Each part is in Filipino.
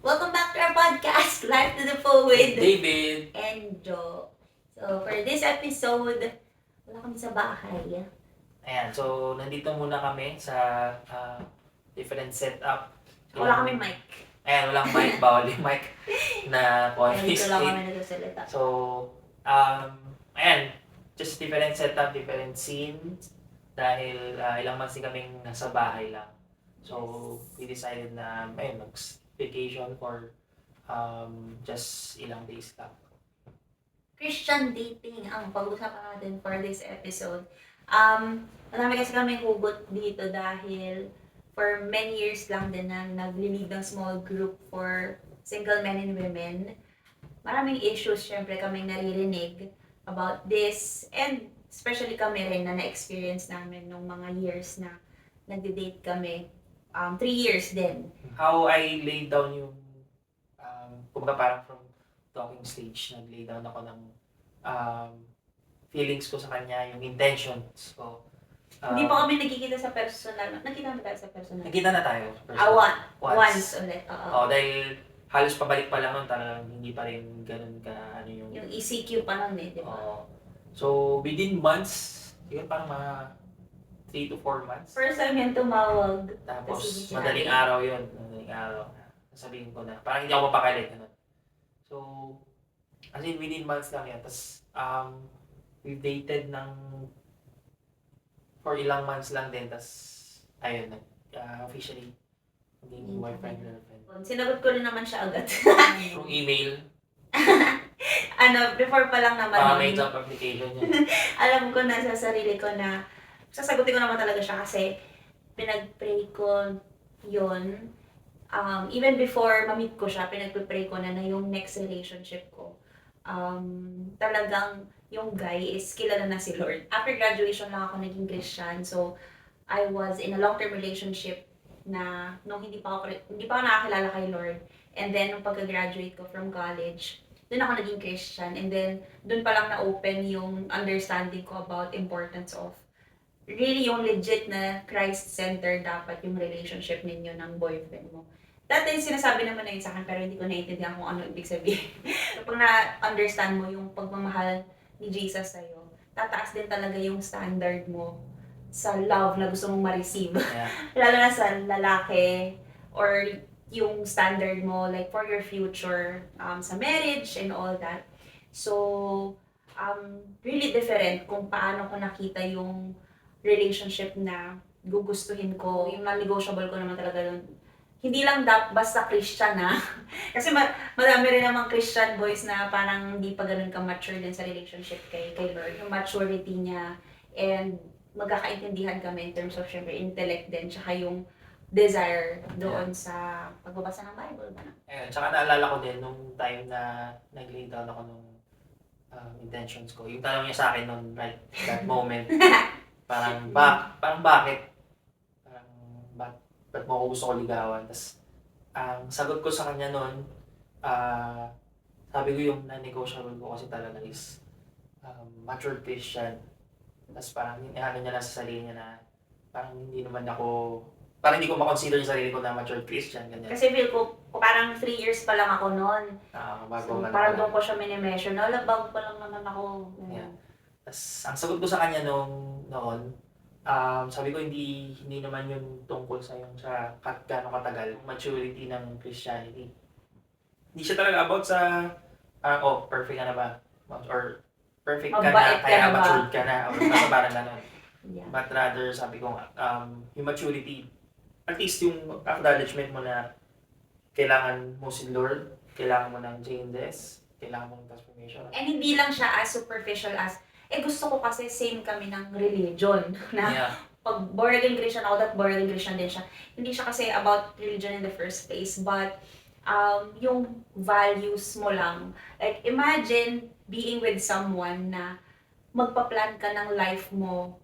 Welcome back to our podcast, Life to the Full with David. and Joe. So, for this episode, wala kami sa bahay. Ayan, so nandito muna kami sa different setup. Wala kami mic. Ayan, walang mic, bawal yung mic na Kaya office dito lang kit. kami nagsasalita. So, ayan, just different setup, different scenes. Dahil ilang months din kaming nasa bahay lang. So, we decided na mag-vacation for just ilang days lang. Christian dating ang pag-usapan natin for this episode. Marami kasi kami hugot dito dahil for many years lang din na nag-lead ng small group for single men and women. Maraming issues syempre kaming naririnig about this, and especially kami rin na na-experience namin nung mga years na nagde-date kami. 3 years din. How I laid down yung, kumbaga parang from talking stage, nag-lay down ako ng feelings ko sa kanya, yung intentions ko. Hindi pa kami nagkikita sa personal. Nakita na tayo sa personal. Nakita na tayo. Personal. Once ulit. Oo, dahil halos pabalik pa lang nun, talagang hindi pa rin ganun ka, yung... Yung ECQ pa nun di ba? Oo. So, within months, yun parang mga 3 to 4 months. First time yan tumawag. Tapos, Kasi madaling araw yun. Madaling araw. Sabihin ko na, parang hindi ako mapakali. Ganun. So, as in, within months lang yan. Tapos, we've dated ng for ilang months lang din. Tapos, ayun, officially, naging boyfriend, girlfriend. Sinagot ko rin naman siya agad. Through email, Before pa lang naman. may job application yun. Alam ko na sa sarili ko na sasagutin ko naman talaga siya kasi pinag-pray ko yun. Even before ma-meet ko siya, pinag-pray ko na yung next relationship ko. Talagang yung guy is kilala na si Lord. After graduation lang ako naging Christian. So, I was in a long-term relationship na nung hindi pa ako nakakilala kay Lord. And then, nung pagka-graduate ko from college, doon ako naging Christian. And then, doon pa lang na-open yung understanding ko about importance of really yung legit na Christ-centered dapat yung relationship ninyo ng boyfriend mo. Dati sinasabi naman na yun sa akin pero hindi ko naiintindihan kung ano ibig sabihin. Pag na-understand mo yung pagmamahal ni Jesus sa'yo, tataas din talaga yung standard mo sa love na gusto mong ma-receive. Yeah. Lalo na sa lalaki or yung standard mo like for your future sa marriage and all that. So, really different kung paano ko nakita yung relationship na gugustuhin ko. Yung non-negotiable ko naman talaga yun. Hindi lang basta Christian na. Kasi madami rin namang Christian boys na parang hindi pa ganun ka-mature din sa relationship kay Lord. Yung maturity niya and magkakaintindihan kami in terms of syempre intellect din tsaka yung desire doon sa pagbabasa ng Bible. Ayun, tsaka naalala ko din nung time na nag-lay down ako nung intentions ko. Yung tanong niya sa akin nung right that moment, parang bakit? Parang ba't mo ako gusto ko ligawan? Tapos, ang sagot ko sa kanya noon, sabi ko yung non-negotiable ko kasi talaga is mature Christian. Tapos parang ano niya lang sa sarili niya na parang hindi ko makonsider yung sarili ko na mature Christian. Ganyan. Kasi feel ko, parang 3 years pa lang ako noon. Bago So, parang doon ko siya minimeasure. Bago pa lang naman ako. Yeah. Tapos, ang sagot ko sa kanya noon, sabi ko hindi naman yun tungkol sa gaano katagal, maturity ng Christianity. Hindi siya talaga about sa, perfect ka na ba? Or perfect ka na, kaya matured ka na. Or parang gano'n. Yeah. But rather, sabi ko yung maturity, at least yung acknowledgement mo na kailangan mo si Lord, kailangan mo ng changes, kailangan mo ng transformation. And hindi lang siya as superficial as, gusto ko kasi same kami ng religion. Na pag born again Christian ako, that born again Christian din siya. Hindi siya kasi about religion in the first place, but yung values mo lang. Like, imagine being with someone na magpa-plan ka ng life mo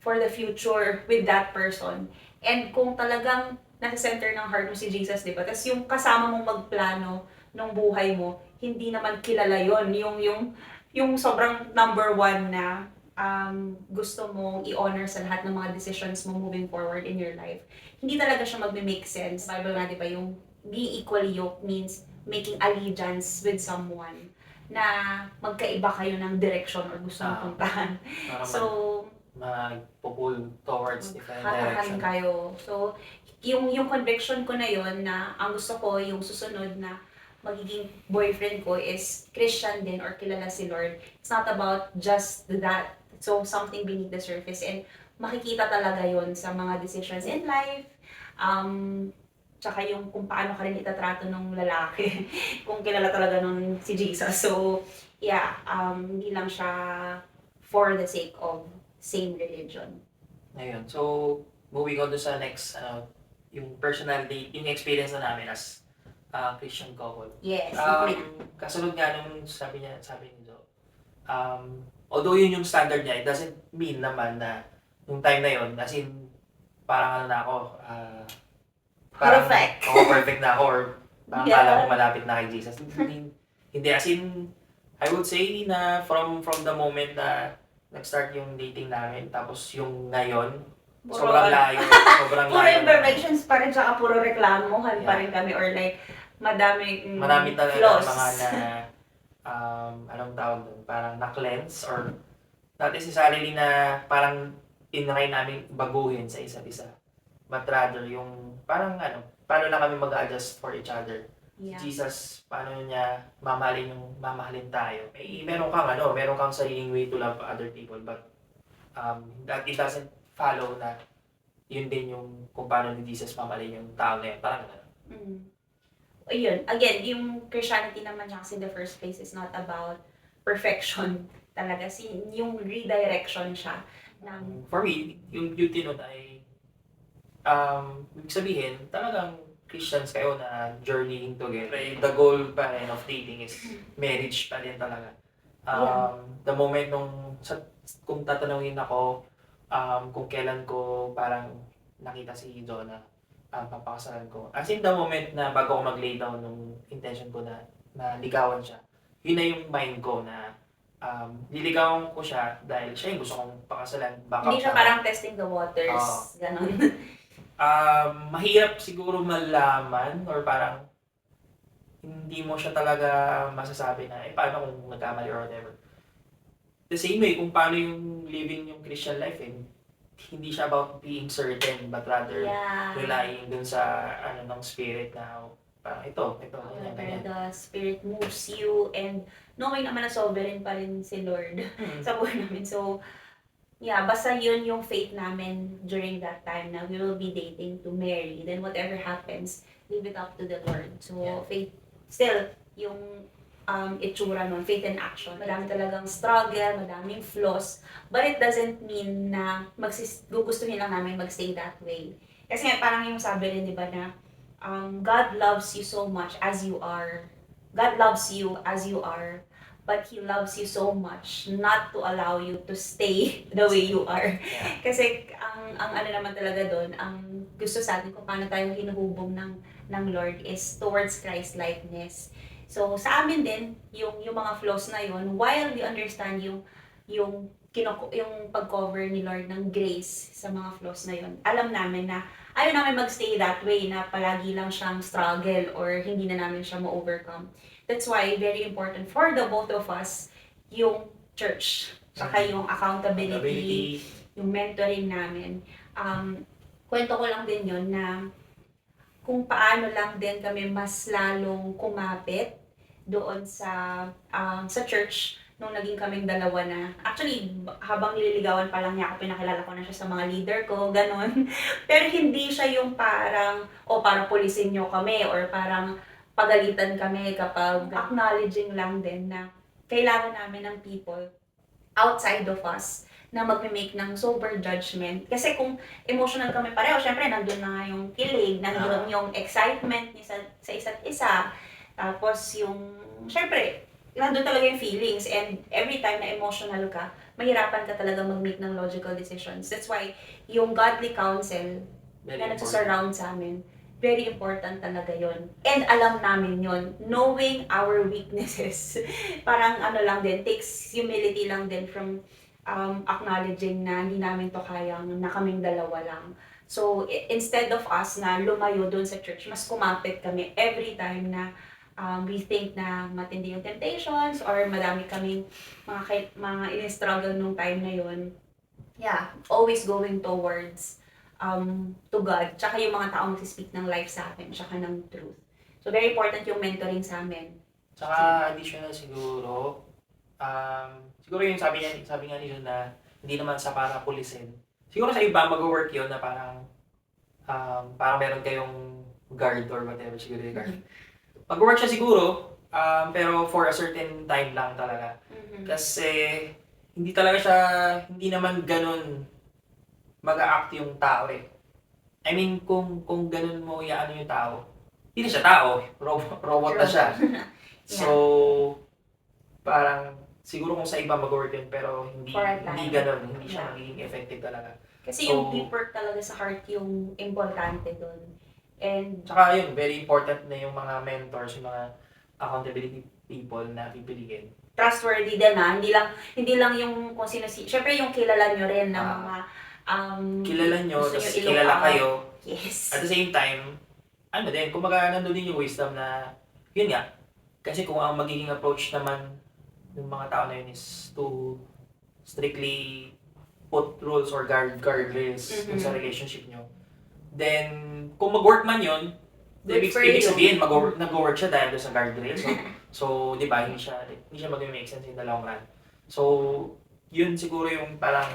for the future with that person. And kung talagang nasa center ng heart mo si Jesus, di ba? Tapos yung kasama mong magplano ng buhay mo, hindi naman kilala yon yung sobrang number one na gusto mong i-honor sa lahat ng mga decisions mo moving forward in your life. Hindi talaga siya magme-make sense. Bible nga, di ba, yung being equally yoked means making allegiance with someone na magkaiba kayo ng direction or gusto mong puntahan. Para So, mag-pull towards different hatakan direction. kayo. So, yung conviction ko na yon na ang gusto ko, yung susunod na magiging boyfriend ko is Christian din or kilala si Lord. It's not about just that. So, something beneath the surface. And makikita talaga yon sa mga decisions in life. Tsaka yung kung paano ka rin itatrato ng lalaki. Kung kilala talaga nun si Jesus. So, yeah, hindi lang siya for the sake of same religion. Ayun. So, moving on to sa next, yung personal date, yung experience na namin as Christian couple. Yes, Kasunod nga nung sabi ni Jo, although yun yung standard niya, it doesn't mean naman na yung time na yun, as in, parang ano na ako, parang, perfect. Perfect na ako, or parang Yeah. kala ko malapit na kay Jesus. Hindi, as in, I would say na from the moment na nag-start yung dating namin, tapos yung ngayon, sobrang layo. Sobrang Puro layo. imperfections pa rin, tsaka puro reklamuhan pa Yeah. rin kami, or like, madaming Marami talaga flaws. mga na, anong tawag doon, parang na-cleanse, or not necessarily na parang inray namin baguhin sa isa't isa. But rather, yung parang paano lang kami mag-adjust for each other. Yeah. Jesus, paano niya mamahalin tayo. Meron kang sariling way to love other people, but that it doesn't follow na yun din yung kung paano ni Jesus mamahalin yung tao na yun. Parang Ayun, again, yung Christianity naman niya kasi in the first place is not about perfection talaga. Yung redirection siya ng for me, yung beauty nun ay ibig sabihin, talagang Christians kayo na journeying together. The goal pa rin of dating is marriage pa rin talaga. The moment kung tatanungin ako, kung kailan ko parang nakita si Jonah, papakasalan ko. As in the moment na bago ko mag-lay down nung intention ko na ligawan siya, yun na yung mind ko na liligawan ko siya dahil siya yung gusto kong pakasalan. hindi siya parang testing the waters, ganon. Mahirap siguro malaman, or parang hindi mo siya talaga masasabi na paano kung nagkamali or whatever. The same way kung paano yung living yung Christian life, hindi siya about being certain, but rather relying dun sa ng spirit na parang ito, ganyan. The spirit moves you, and knowing naman na sovereign pa rin si Lord sa buhay namin. So, yeah, basta yun yung faith namin during that time na we will be dating to marry. Then whatever happens, leave it up to the Lord. So, faith, still, yung itsura nun, faith in action. Madami talagang struggle, madaming flaws, but it doesn't mean na gugustuhin lang namin magstay that way. Kasi nga, parang yung sabi rin, di ba, na God loves you so much as you are. God loves you as you are, but He loves you so much not to allow you to stay the way you are. Yeah. Kasi ang ano naman talaga doon, ang gusto sa atin kung paano tayo hinuhubog ng Lord is towards Christ-likeness. So sa amin din, yung mga flaws na yun, while we understand yung pag-cover ni Lord ng grace sa mga flaws na yun, alam namin na ayaw namin magstay that way na palagi lang siyang struggle or hindi na namin siya ma-overcome. That's why very important for the both of us yung church, saka yung accountability, yung mentoring namin. Kwento ko lang din yun na kung paano lang din kami mas lalong kumapit doon sa church nung naging kaming dalawa na. Actually, habang nililigawan pa lang niya ako, pinakilala ko na siya sa mga leader ko, ganon. Pero hindi siya yung parang, parang pulisin nyo kami, or parang pagalitan kami kapag acknowledging lang din na kailangan namin ng people outside of us na magme-make ng sober judgment. Kasi kung emotional kami pareho, syempre nandun na nga yung kilig, nandun yung excitement niya sa isa't isa. Tapos yung, syempre, nandun talaga yung feelings, and every time na emotional ka, mahirapan ka talaga mag-make ng logical decisions. That's why yung godly counsel na nagsasurround sa amin, very important talaga yon. And alam namin yon, knowing our weaknesses. Parang lang din, takes humility lang din from acknowledging na hindi namin to kayang na kaming dalawa lang. So, instead of us na lumayo doon sa church, mas kumapit kami every time na we think na matindi yung temptations or madami kaming mga in-struggle nung time na yun. Yeah, always going towards to God, tsaka yung mga taong magsispeak ng life sa akin, tsaka ng truth. So, very important yung mentoring sa amin. Tsaka additional siguro, siguro yung sabi nga nila na hindi naman sa para pulisin. Siguro sa iba mag-work yun na parang meron kayong guard or whatever siguro yung guard. Mag-work siya siguro, pero for a certain time lang talaga. Kasi hindi naman ganun mag-a-act yung tao eh. I mean, kung ganun mo iaano yung tao, hindi na siya tao, robot na siya. So, parang siguro kung sa iba mag-work yun, pero hindi ganun, hindi siya magiging effective talaga. Kasi yung deep work talaga sa heart yung importante doon. And tsaka yun, very important na yung mga mentors, yung mga accountability people na pipiliin. Trustworthy din hindi lang yung kung sino syempre yung kilala nyo rin na mga kilala nyo, gusto tapos nyo kilala kayo. Yes. At the same time, kumbaga nandun din yung wisdom na, yun nga, kasi kung ang magiging approach naman ng mga tao na yun is to strictly put rules or guardrails sa relationship nyo, then kung mag-work man yun, ibig sabihin nag-work siya dahil sa guardrails. So, di ba, hindi siya mag-make sense in the long run. So, yun siguro yung parang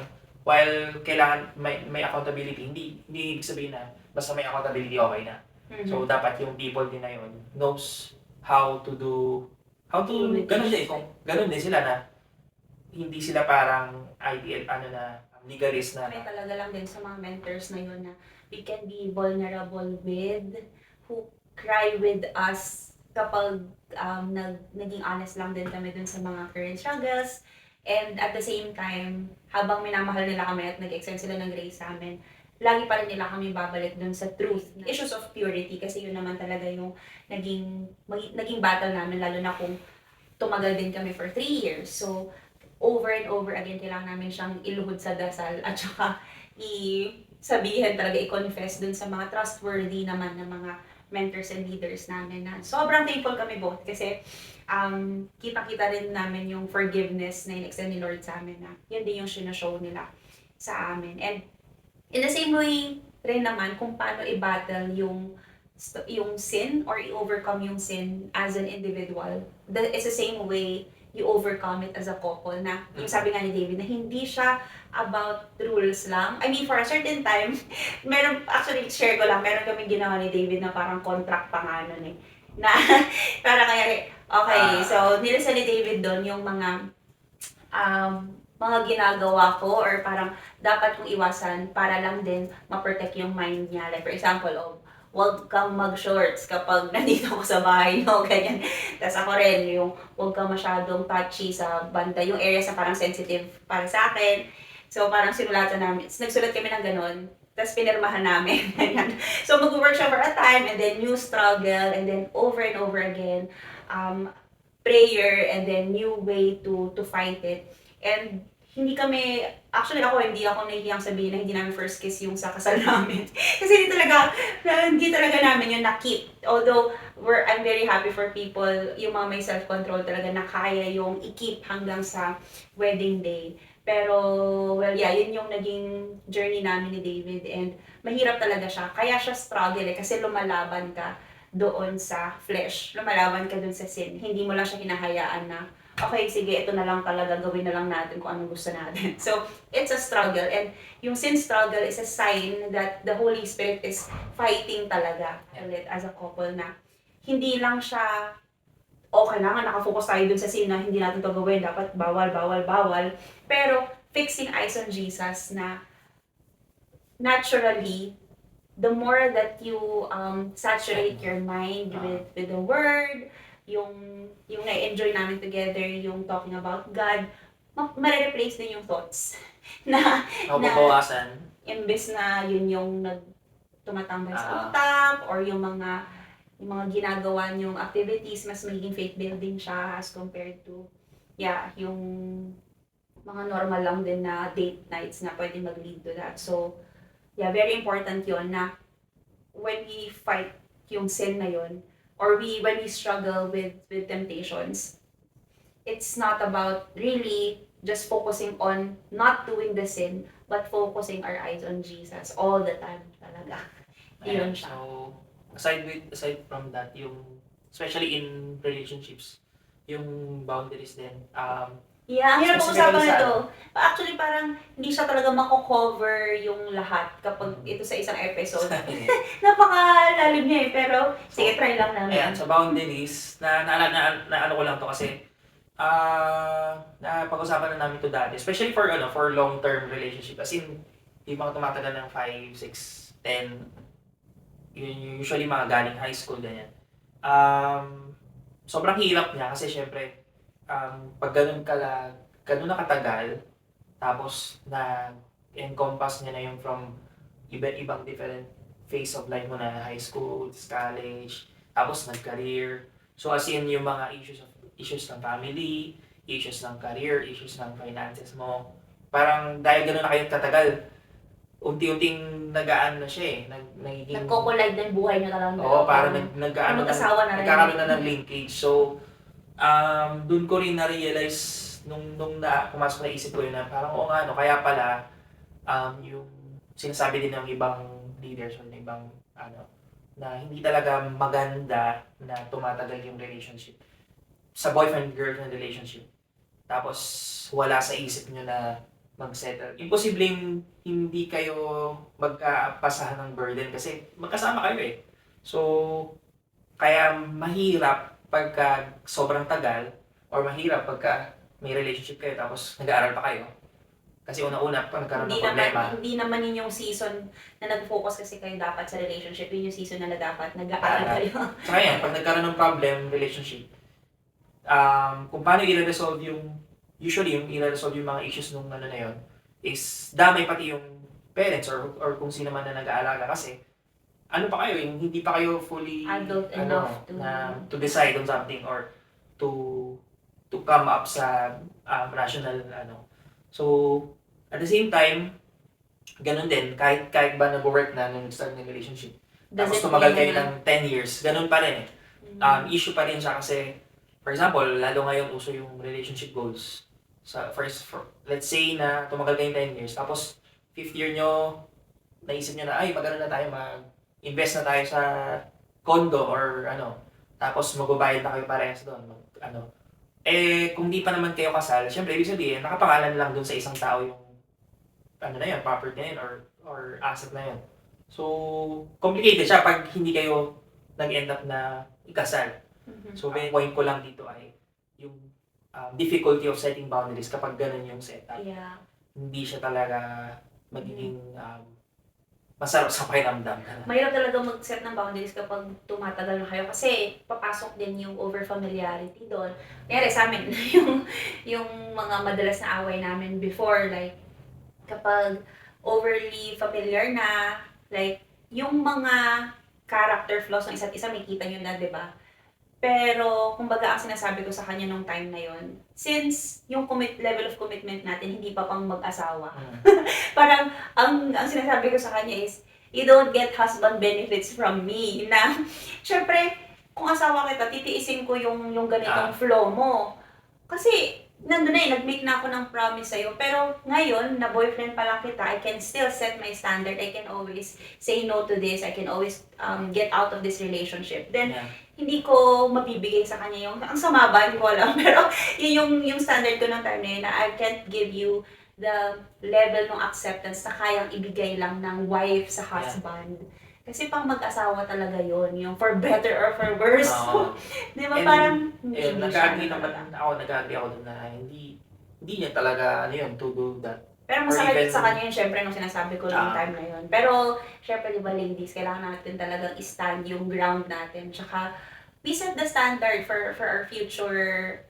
while kailangan may accountability, hindi ibig sabihin na basta may accountability okay na. So, dapat yung people din na yun knows how to ganun din, kung ganun din sila na hindi sila parang legalist na. May talaga lang din sa mga mentors na yun na we can be vulnerable with, who cry with us kapag naging honest lang din kami dun sa mga current struggles. And at the same time, habang minamahal nila kami at nag-extend sila ng grace sa amin, lagi pa rin nila kami babalik dun sa truth. Issues of purity, kasi yun naman talaga yung naging battle namin, lalo na kung tumagal din kami for 3 years. So, over and over again, kailangan namin siyang iluhod sa dasal at saka sabihin talaga, i-confess dun sa mga trustworthy naman na mga mentors and leaders namin na sobrang thankful kami both kasi kita-kita rin namin yung forgiveness na in-extend ni Lord sa amin na yun din yung sinashow nila sa amin. And in the same way rin naman kung paano i-battle yung sin or i-overcome yung sin as an individual. It's the same way you overcome it as a couple na yung sabi nga ni David na hindi siya about rules lang. I mean, for a certain time, actually, share ko lang, meron kaming ginawa ni David na parang contract pa nga nun eh. Na, para kaya, okay, so, nilista ni David doon yung mga ginagawa ko or parang dapat kong iwasan para lang din ma-protect yung mind niya. Like, for example, huwag kang mag-shorts kapag nandito ko sa bahay, no? Ganyan. Tapos ako rin, yung huwag kang masyadong touchy sa banda, yung areas na parang sensitive para sa akin. So, parang sinulatan namin. Nagsulat kami ng ganun. Tapos pinirmahan namin. So, mag-work siya for a time, and then new struggle, and then over and over again, prayer, and then new way to fight it. And hindi ako nahihiyang sabihin na hindi namin first kiss yung sa kasal namin. Kasi hindi talaga namin yung na-keep. Although, I'm very happy for people, yung mga may self-control talaga na kaya yung i-keep hanggang sa wedding day. Pero, well, yeah, yun yung naging journey namin ni David. And mahirap talaga siya. Kaya siya struggle kasi lumalaban ka doon sa flesh. Lumalaban ka doon sa sin. Hindi mo lang siya hinahayaan na okay, sige, ito na lang talaga, gawin na lang natin kung anong gusto natin. So, it's a struggle. And yung sin struggle is a sign that the Holy Spirit is fighting talaga ulit as a couple na hindi lang siya, okay na nga, nakafocus tayo dun sa sin na hindi natin to gawin, dapat bawal. Pero, fixing eyes on Jesus na naturally, the more that you saturate your mind with the Word, yung na-enjoy namin together, yung talking about God, ma-replace din yung thoughts. Mababawasan. Imbes na yun yung tumatambay sa utak, or yung mga ginagawa niyong activities, mas magiging faith building siya as compared to, yung mga normal lang din na date nights na pwede mag-lead to that. So, Yeah, very important yun na when we fight yung sin na yun, or when we struggle with temptations, it's not about really just focusing on not doing the sin, but focusing our eyes on Jesus all the time talaga. Yun Ayan, siya. so, aside from that, yung, especially in relationships, yung boundaries din, Yeah, ang hirap specifically pag-usapan sa nito. Actually, parang hindi siya talaga mako-cover yung lahat kapag ito sa isang episode. Napakalalim niya eh, pero sige, try lang ayan, namin. sa boundaries, na ano ko lang to kasi, napag-usapan na namin to dati, especially for long-term relationship, as in, yung mga tumatagal ng 5, 6, 10, yun usually mga galing high school, ganyan. Sobrang hirap niya kasi syempre, pag ganun na katagal, tapos na encompass niya na yung from ibang different phase of life mo na high school, college, tapos nag-career. So as in yung mga issues ng family, issues ng career, issues ng finances mo. Parang dahil gano'n na kayong katagal, unti-unting nagaan na siya eh. Nagiging... Nagko-collide na yung buhay niyo talagang Oo, parang parang mag-asawa na rin. nagkakaroon na ng linkage. So, doon ko rin na-realize nung pumasok na isip ko yun na parang oo nga, no, kaya pala yung sinasabi din ng ibang leaders o ng ibang na hindi talaga maganda na tumatagal yung relationship sa boyfriend-girlfriend relationship. Tapos wala sa isip nyo na mag-settle. Imposibleng hindi kayo magkapasahan ng burden kasi magkasama kayo eh. So, kaya mahirap pagka sobrang tagal or mahirap pagka may relationship kayo tapos nag-aaral pa kayo. Kasi una-una, pag nagkaroon ng problema, Hindi naman yun yung season na nag-focus kasi kayo dapat sa relationship. Yun yung season na dapat nag-aaral kayo. saka yan, pag nagkaroon ng problem, relationship, kung paano usually yung i-resolve yung mga issues nung ano na yun, is damay pati yung parents or kung sino man na nag-aalaga kasi ano pa kayo, yung hindi pa kayo fully Adult enough to decide on something or to come up sa rational So, at the same time, ganun din, kahit ba nag-work na nung start ng relationship, tapos tumagal kayo ng 10 years, ganun pa rin eh. Issue pa rin siya kasi, for example, lalo ngayon uso yung relationship goals. Let's say na tumagal kayo 10 years, tapos 5th year nyo, naisip nyo na, ay, magano na tayo, mag-invest na tayo sa condo or tapos magbabayad na kayo parehas doon, kung di pa naman kayo kasal, syempre, ibig sabihin, nakapangalan lang dun sa isang tao yung, na yun, property na yun, or asset na yun. So, complicated siya pag hindi kayo nag-end up na ikasal. So, may point ko lang dito ay yung difficulty of setting boundaries kapag ganun yung setup. Yeah. Hindi siya talaga magiging masarap sa pakiramdam. Mahirap talaga mag-set ng boundaries kapag tumatagal na kayo kasi papasok din yung over-familiarity doon. Kaya sa amin, yung mga madalas na away namin before, like, kapag overly familiar na, like, yung mga character flaws ng isa't isa, may kita nyo na, di ba? Pero, kumbaga, ang sinasabi ko sa kanya nung time na yon, since yung level of commitment natin, hindi pa pang mag-asawa. Parang, ang sinasabi ko sa kanya is, you don't get husband benefits from me. Na, syempre, kung asawa kita, titiisin ko yung ganitong flow mo. Kasi, nandun na nag-make na ako ng promise sa'yo. Pero ngayon, na boyfriend pa lang kita, I can still set my standard. I can always say no to this. I can always get out of this relationship. Then, hindi ko mabibigay sa kanya yung, ang sama ba, hindi ko alam. Pero, yun yung standard ko ng time na yun, na I can't give you the level ng acceptance na kayang ibigay lang ng wife sa husband. Kasi pang mag-asawa talaga yon, yung for better or for worse. Di ba parang hindi nag-agree ako dun na hindi niya talaga to do that. Pero masakit sa kanya yun, syempre, nung sinasabi ko nung time na yun. Pero, syempre, di ba, ladies, kailangan natin talagang i-stand yung ground natin. Tsaka, we set the standard for our future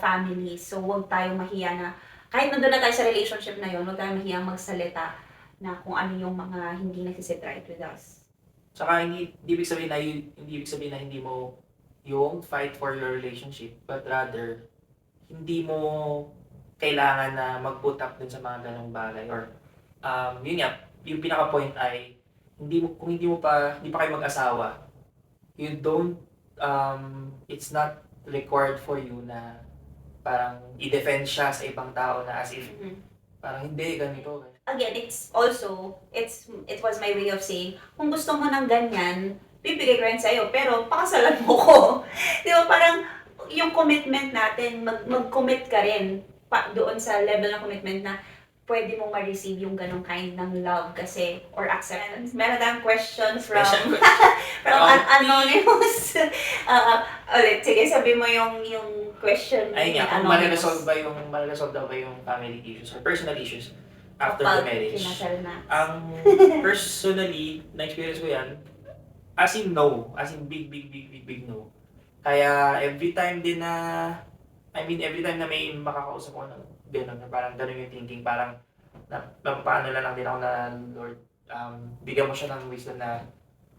families. So, huwag tayong mahiya na, kahit nandun na tayo sa relationship na yun, huwag tayong mahiya magsalita na kung ano yung mga hindi nagsisit right with us. Tsaka, hindi ibig sabihin na hindi mo yung fight for your relationship, but rather, hindi mo kailangan na mag-put up dun sa mga ganong bagay or yun nga, yung pinaka-point ay, kung hindi pa kayo mag-asawa, you don't, it's not required for you na parang i-defend siya sa ibang tao na as if, parang hindi, ganito. Again, it was my way of saying, kung gusto mo ng ganyan, bibigay ko yan sa'yo, pero pakasalan mo ko. Di ba, parang yung commitment natin, mag-commit ka rin doon sa level ng commitment na pwede mong ma-receive yung ganong kind ng love kasi, or acceptance. Meron tayong question from anonymous. Ulit, sige, sabi mo yung question Ayun nga, kung anonymous. mare-resolve daw ba yung family issues or personal issues after the marriage. Kinasal na. Ang personally, na-experience ko yan, as in no. As in big no. Kaya every time na may makakausap ko ng gano'n, na parang gano'n yung thinking, parang paano na lang din ako na, Lord, bigyan mo siya ng wisdom na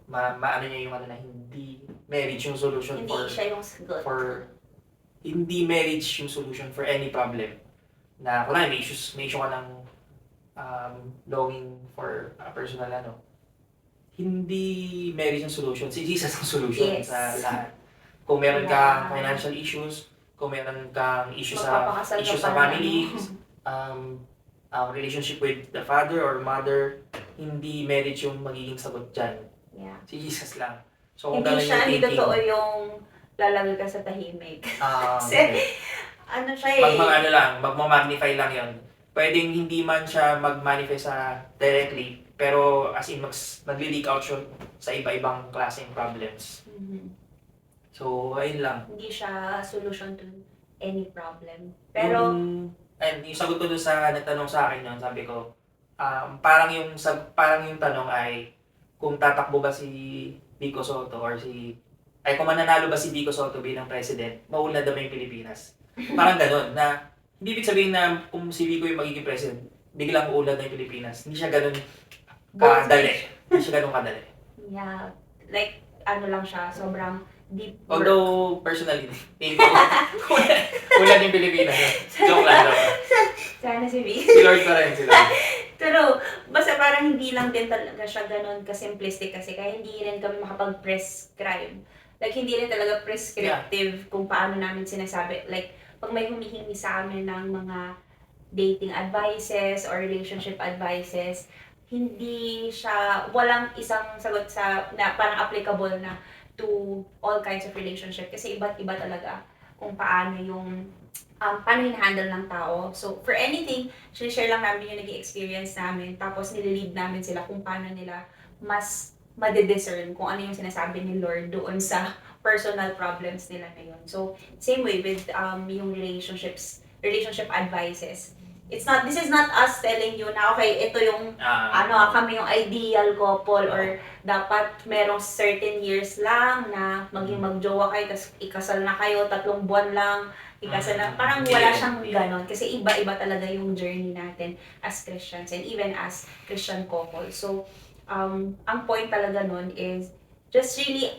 maano niya yung na hindi marriage yung solution Hindi siya yung sagot. hindi marriage yung solution for any problem. Na kung may issue ka ng longing for a personal hindi marriage yung solution. Si Jesus ang solution Yes. sa lahat. Kung meron kang financial issues, kung meron kang issues sa family, relationship with the father or mother, hindi marriage yung magiging sagot dyan. Yeah. Si Jesus lang. So, kung Hindi ganun siya, yung hindi thinking, totoo yung lalagay ka sa tahimik. Kasi, okay. ano siya eh. Magmamagnify lang yon. Pwedeng hindi man siya mag-manifest directly, pero as in magli-leak out siya sa iba-ibang klaseng problems. So, ayun lang. Hindi siya solution to any problem. Pero, yung sagot ko dun sa nagtanong sa akin yun, sabi ko, parang yung tanong ay, kung tatakbo ba si Vico Soto or kung mananalo ba si Vico Soto bilang president, maulad ba yung Pilipinas? Parang ganun, na hindi ibig sabihin na kung si Vico yung magiging president, biglang uulad na yung Pilipinas. Hindi siya ganun kadali. Hindi siya ganun kadali. Yeah. Like, ano lang siya, sobrang deep work. Although, personally, tingin ko, ulan yung Pilipinas. Joke lang daw. Sana si Vic. Si Lord pa rin, si Lord. Pero, basta parang hindi lang din talaga siya ganun ka-simplistic kasi kaya hindi rin kami makapag-prescribe. Like, hindi rin talaga prescriptive kung paano namin sinasabi. Like, pag may humihingi sa amin ng mga dating advices or relationship advices, hindi siya, walang isang sagot na parang applicable na to all kinds of relationship. Kasi iba't iba talaga kung paano paano hinahandle ng tao. So, for anything, share lang namin yung naging experience namin. Tapos, nililid namin sila kung paano nila mas madidiscern kung ano yung sinasabi ni Lord doon sa personal problems nila na yun. So, same way with yung relationship advices. This is not us telling you na, okay, ito yung, kami yung ideal couple or dapat merong certain years lang na maging magjowa kayo, tapos ikasal na kayo, 3 buwan lang, ikasal na. Parang wala siyang ganon. Kasi iba-iba talaga yung journey natin as Christians and even as Christian couple. So, ang point talaga nun is just really,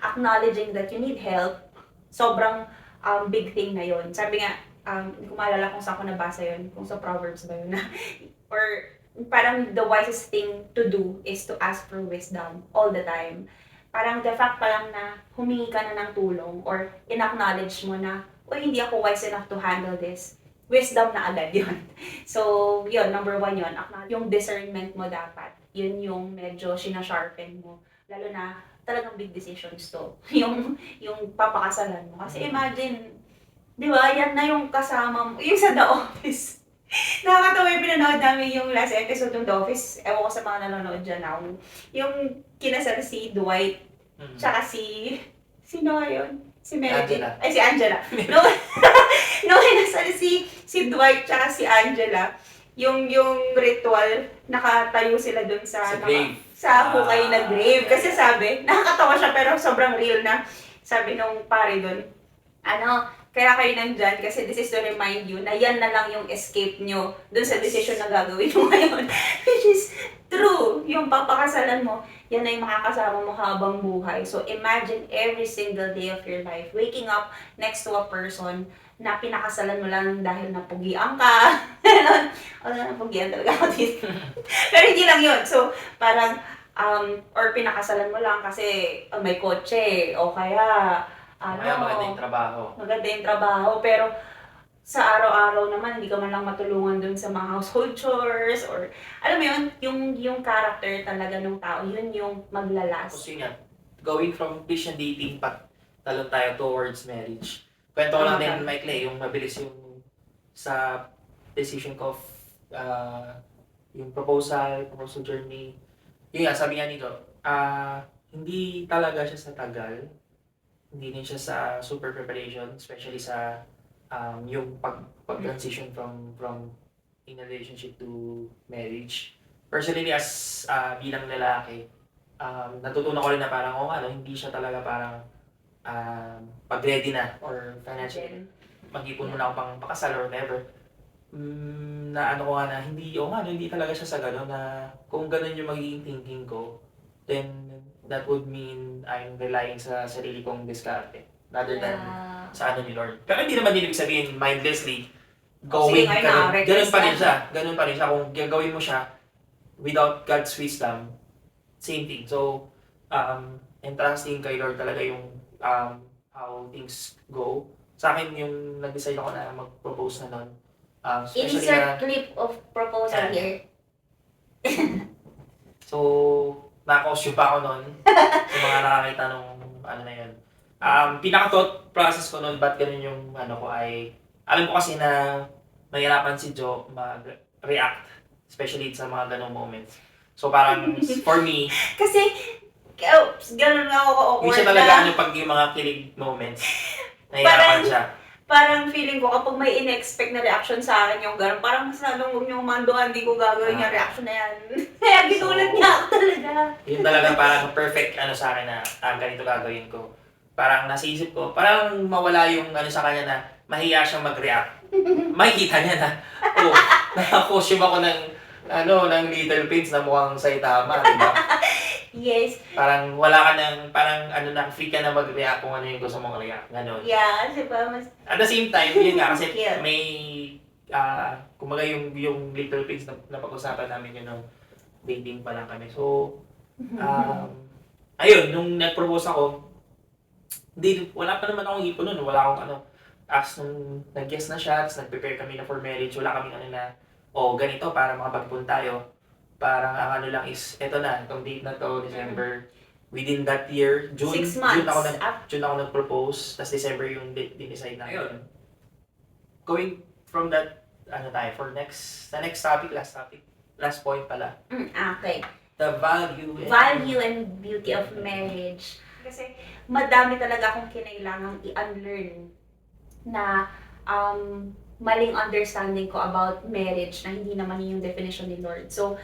acknowledging that you need help. Sobrang big thing na yun. Sabi nga, hindi ko maalala kung saan ko nabasa yun, kung sa Proverbs ba yun na, or parang the wisest thing to do is to ask for wisdom all the time. Parang the fact pa lang na humingi ka na ng tulong or in-acknowledge mo na, hindi ako wise enough to handle this. Wisdom na agad yun. So, yun, number 1 yun. Yung discernment mo dapat. Yun yung medyo sinasharpen mo. Lalo na, talagang big decisions to. yung papakasalan mo. Kasi imagine, di ba, yan na yung kasama mo. Yung sa The Office. Nakakatawa yung pinanood namin yung last episode ng The Office. Ewan ko sa mga nanonood dyan now. Yung kinasal si Dwight, tsaka sino yun? Si Meredith. Ay, si Angela. No, kinasal si Dwight tsaka si Angela. Yung ritual, nakatayo sila dun sa grave. Sa hukay na grave. Kasi sabi, nakakatawa siya pero sobrang real na. Sabi nung pare dun, Kaya kayo nandyan kasi this is to remind you na yan na lang yung escape nyo dun sa decision na gagawin mo ngayon. Which is true. Yung papakasalan mo, yan na yung makakasama mo habang buhay. So imagine every single day of your life, waking up next to a person na pinakasalan mo lang dahil napugian ka. O napugian talaga ako dito. Pero hindi lang yun. So parang, or pinakasalan mo lang kasi may kotse o kaya Kaya maganda yung trabaho. maganda yung trabaho, pero sa araw-araw naman, hindi ka man lang matulungan dun sa mga household chores or, alam mo yun, yung character talaga ng tao, yun yung Tapos maglalas. yun nga, going from Christian dating talon tayo towards marriage. Kwento ko lang din, Mike, yung mabilis yung sa decision ko of yung proposal journey. Yun nga, sabi nga nito, hindi talaga siya sa tagal, hindi din siya sa super preparation, especially sa yung pag-transition from in a relationship to marriage. Personally, as bilang lalaki, natutunan ko rin na parang, hindi siya talaga parang pag-ready na or financially, mag-ipon muna ako pang pakasal or whatever. Na ano ko nga na, hindi talaga siya sa gano'n na kung gano'n yung magiging thinking ko, then that would mean I'm relying sa sarili kong diskarte rather than sa ano ni Lord. Pero hindi naman din ibig sabihin mindlessly going Sige, ka rin. Ganun pa rin reckless siya. Ganun pa rin siya. Kung gagawin mo siya without God's wisdom, same thing. So, entrusting kay Lord talaga yung how things go. Sa akin, yung nag-decide ako na mag-propose na nun. Especially Insert clip of proposal here. So, na-costume pa ako nun sa mga nakakita nung ano na yun. Pinaka-thought process ko nun, ba't ganun yung ano ko ay, alam ko kasi na mahirapan si Joe mag-react, especially sa mga ganung moments. So parang, for me, Kasi, ganun nga ako hindi awkward siya talaga na. ano pag yung mga kilig moments, nahihirapan siya. Parang feeling ko kapag may in-expect na reaction sa akin yung gano'n, parang mas lalong huwag niyong manduan, di ko gagawin yung reaction na yan. Kaya ginulat niya ako talaga. Yun talaga parang perfect ano sa akin na ganito gagawin ko. Parang nasa isip ko, parang mawala yung ano sa kanya na mahiya siyang mag-react. Makikita niya na, naka-costume ako ng Little Prince na mukhang Saitama, di ba? Yes. Parang wala ka nang, parang free ka na mag-react kung ano yung gusto mong react, gano'n. Yeah, kasi pa mas... At the same time, yun nga, kasi Cute. may, kumbaga yung Little Prince na pag-usapan namin yun nung dating pa lang kami. So, ayun, nung nag-propose ako, wala pa naman akong ipon nun, wala akong as nung nag-guess na siya, tapos nag-prepare kami na for marriage, wala kaming ganito para makapag-ipon tayo. Parang ang ano lang is, eto na, itong date na to, December, within that year, June, 6 months. June ako nag-propose, tapos December yung din-decide na. Ayun. Going from that, for the next topic, last point pala. Okay. The value And beauty of marriage. Kasi madami talaga akong kinailangang i-unlearn na maling understanding ko about marriage na hindi naman yun yung definition ni Lord. So,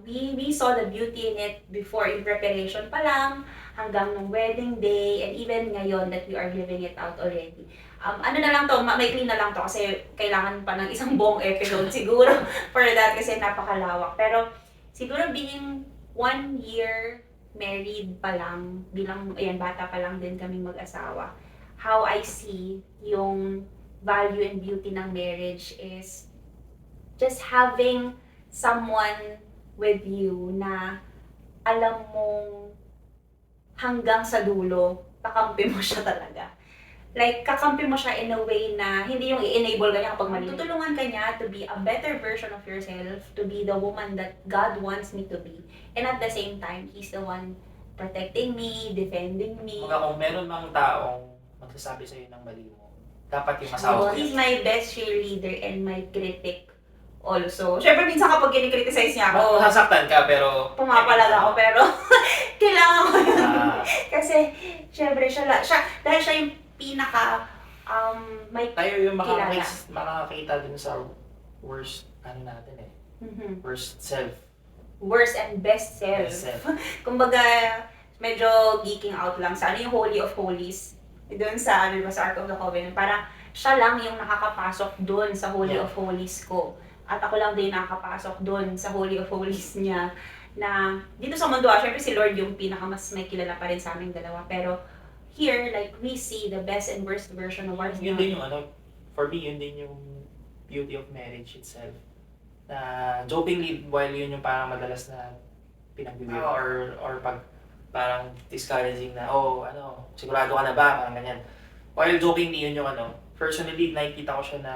we saw the beauty in it before in preparation pa lang, hanggang nung wedding day, and even ngayon that we are living it out already. Ano na lang to, maikli na lang to kasi kailangan pa ng isang buong episode siguro for that kasi napakalawak. Pero siguro being 1 year married pa lang, bilang bata pa lang din kaming mag-asawa, how I see yung value and beauty ng marriage is just having someone with you na alam mong hanggang sa dulo, kakampi mo siya talaga. Like, kakampi mo siya in a way na hindi yung i-enable ka niya kapag mali. Tutulungan ka niya to be a better version of yourself, to be the woman that God wants me to be. And at the same time, He's the one protecting me, defending me. Kung meron mang taong magsasabi sa'yo ng mali mo, dapat yung asawa ko He's my best cheerleader and my critic also. Siyempre, minsan kapag kinikriticize niya ako, Masasaktan ka, pero... pumapalag ako, pero kailangan ko yun. Kasi, syempre, dahil siya yung pinaka, may Tayo yung kilala. makakakita dun sa worst, natin worst self. Worst and best self. Best self. Kumbaga, medyo geeking out lang sa yung Holy of Holies. doon sa, ano ba, sa Ark of the Covenant. Parang siya lang yung nakakapasok doon sa Holy Yeah. of Holies ko. At ako lang din nakakapasok doon sa Holy of Holies niya. Na dito sa mundo, syempre si Lord yung pinakamas may kilala pa rin sa aming dalawa. Pero here, like, we see the best and worst version of ourselves. Yun din yung ano, for me, yun din yung beauty of marriage itself. Na jokingly, while yun yung parang madalas na pinagbibiro or pag parang discouraging na, oh, ano, sigurado ka na ba? Parang ganyan. While jokingly, yun yung ano, personally, nakikita ko siya na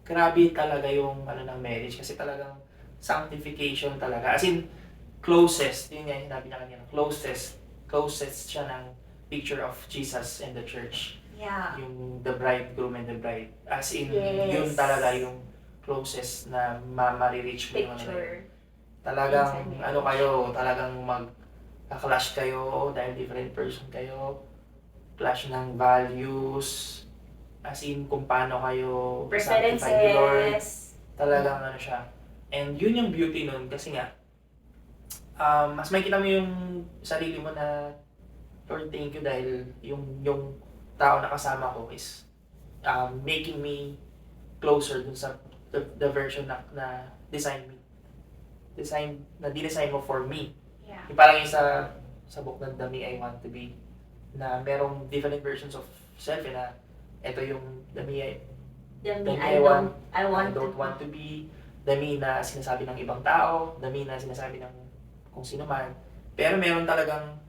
grabe talaga yung ano ng marriage kasi talagang sanctification talaga. As in, closest, yun nga yung sinabi niya kanina, closest siya ng picture of Jesus and the church. Yeah. Yung the bridegroom and the bride. As in, Yes. yun talaga yung closest na ma-reach mo yung ano na yun. Picture. Talagang Inside ano kayo, talagang mag-clash kayo dahil different person kayo. Clash ng values, as in kung paano kayo sanctify the Lord. Preferences. Talagang ano siya. And yun yung beauty nun kasi nga, mas makikita mo yung sarili mo na, Lord, thank you dahil yung tao na kasama ko is making me closer dun sa the version na design me. Dinesign mo for me. Yeah. Yung parang yung sa book ng The Me I Want to Be, na merong different versions of self na ito yung The Me I don't want to be, the me na sinasabi ng ibang tao, the me na sinasabi ng kung sino man. Pero meron talagang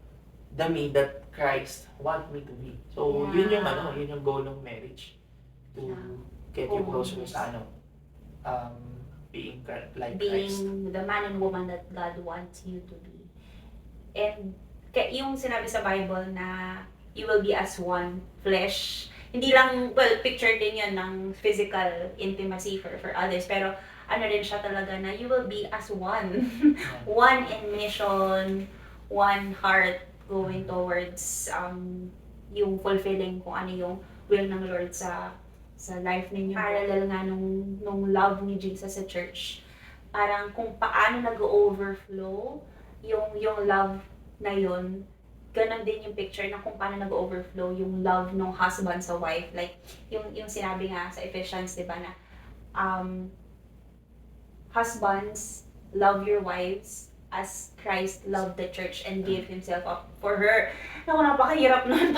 the me that Christ want me to be. So, Yeah. yun yung goal ng marriage. To get you closer sa being like Christ. Being the man and woman that God wants you to be. And yung sinabi sa Bible na you will be as one flesh. Hindi lang, well, picture din yun ng physical intimacy for others. Pero ano rin siya talaga na you will be as one. One in mission, one heart going towards yung fulfilling kung ano yung will ng Lord sa life ninyo. Parallel nga nung love ni Jesus sa church. Parang kung paano nag-overflow yung love na yun, ganon din yung picture na kung paano nag-overflow yung love ng husband sa wife. Like, yung sinabi nga sa Ephesians, di ba, na husbands, love your wives as Christ loved the church and gave himself up for her. Naku, napakahirap nun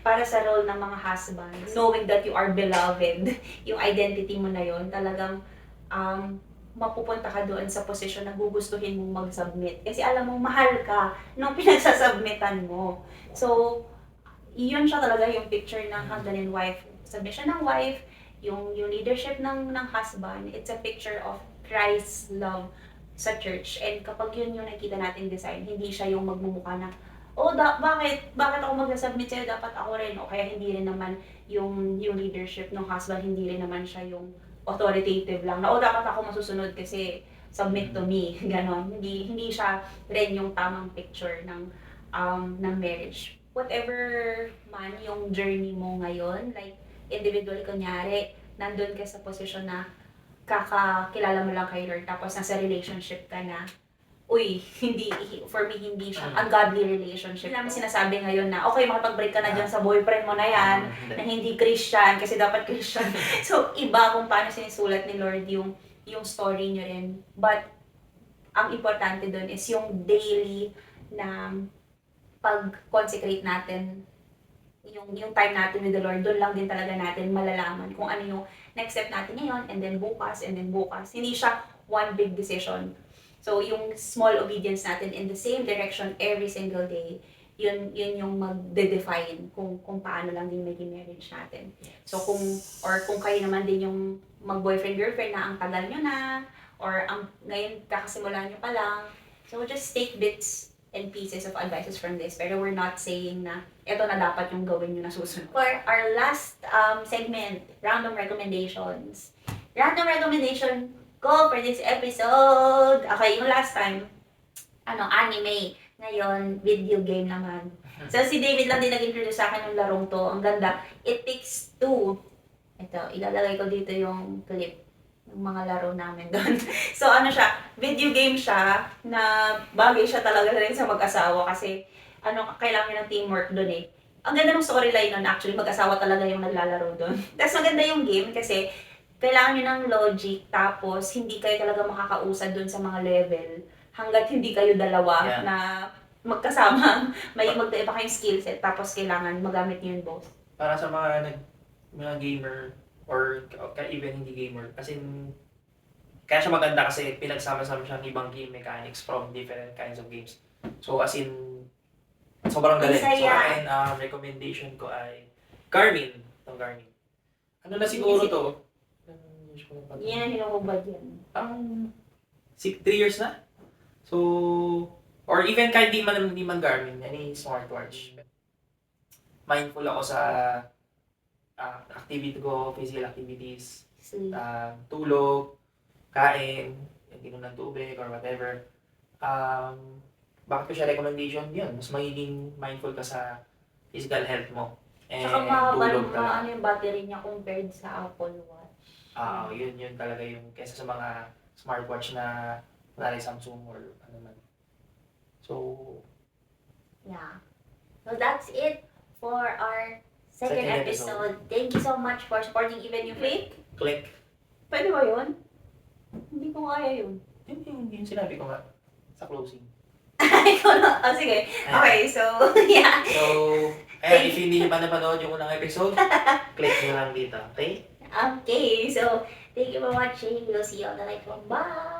para sa role ng mga husbands. Knowing that you are beloved, yung identity mo na yun, talagang mapupunta ka doon sa posisyon na gugustuhin mong mag-submit. Kasi alam mong mahal ka nung pinagsasubmitan mo. So, yun siya talaga yung picture ng husband and wife. Submission ng wife, yung leadership ng husband, it's a picture of Christ's love sa church. And kapag yun yung nakita natin design, hindi siya yung magmumukha na, oh, bakit ako mag-submit sa'yo, dapat ako rin. O kaya hindi rin naman yung leadership ng husband, hindi rin naman siya yung authoritative lang na, oh, dapat ako masusunod kasi submit to me. Ganon. Hindi siya rin yung tamang picture ng marriage. Whatever man yung journey mo ngayon, like individual, kunyari, nandun ka sa posisyon na kakakilala mo lang kay Lord, tapos nasa relationship ka na, for me, hindi siya ungodly relationship. Hindi namin sinasabi ngayon na, okay, makipag-break ka na dyan sa boyfriend mo na yan, na hindi Christian, kasi dapat Christian. So, iba kung paano sinisulat ni Lord yung story nyo rin. But, ang importante dun is yung daily na pag-consecrate natin, yung time natin with the Lord, doon lang din talaga natin malalaman kung ano yung next step natin ngayon, and then bukas. Hindi siya one big decision. So, yung small obedience natin in the same direction every single day, yun yung magde-define kung paano lang din maging marriage natin. So, kung kayo naman din yung mag-boyfriend-girlfriend na ang tagal nyo na, or ngayon kakasimula nyo pa lang, so just take bits and pieces of advices from this, pero we're not saying na ito na dapat yung gawin nyo na susunod. For our last segment, random recommendations. Random recommendation ko for this episode. Okay, yung last time, anime. Ngayon, video game naman. So, si David lang din nag-introduce sa akin yung larong to. Ang ganda. It Takes Two. Ito, ilalagay ko dito yung clip ng mga laro namin doon. So, siya, video game siya na bagay siya talaga rin sa mag-asawa kasi kailangan ng teamwork doon eh. ang ganda ng storyline nun, actually, mag-asawa talaga yung naglalaro doon. Tapos maganda yung game kasi kailangan nyo ng logic, tapos hindi kayo talaga makakausad doon sa mga level hanggat hindi kayo dalawa Yeah. na magkasama, may magkaiba kayong skill set, tapos kailangan magamit nyo yun both. Para sa mga gamer or even hindi gamer, as in, kaya siya maganda kasi pinagsama-sama siyang ibang game mechanics from different kinds of games. So as in, sobrang galing. So Masaya. akin, recommendation ko ay Garmin. Itong Garmin. Ano na siguro to? Hindi na hinukubad yan. Parang 3 years na. So, or even kahit di man Garmin, any smartwatch. Mindful ako sa activity ko, physical activities, Sleep. tulog, kain, inom ng tubig or whatever. Bakit ko siya recommendation? Yun, mas magiging mindful ka sa physical health mo. And Tsaka mahaba tulog ka lang. ano yung battery niya compared sa Apple Watch. Yun talaga yung kesa sa mga smartwatch na wala Samsung or ano man. So, Yeah. So that's it for our second episode. Thank you so much for supporting Even You Fake. click. Pwede ba yun? Hindi ko kaya yun. Yun sinabi ko nga sa closing. Ikaw na. Oh, sige. Okay, so, yeah. So, ayan, if hindi nyo pa napanood yung unang episode, click nyo lang dito. Okay? Okay, so, thank you for watching. We'll see you on the next one. Bye!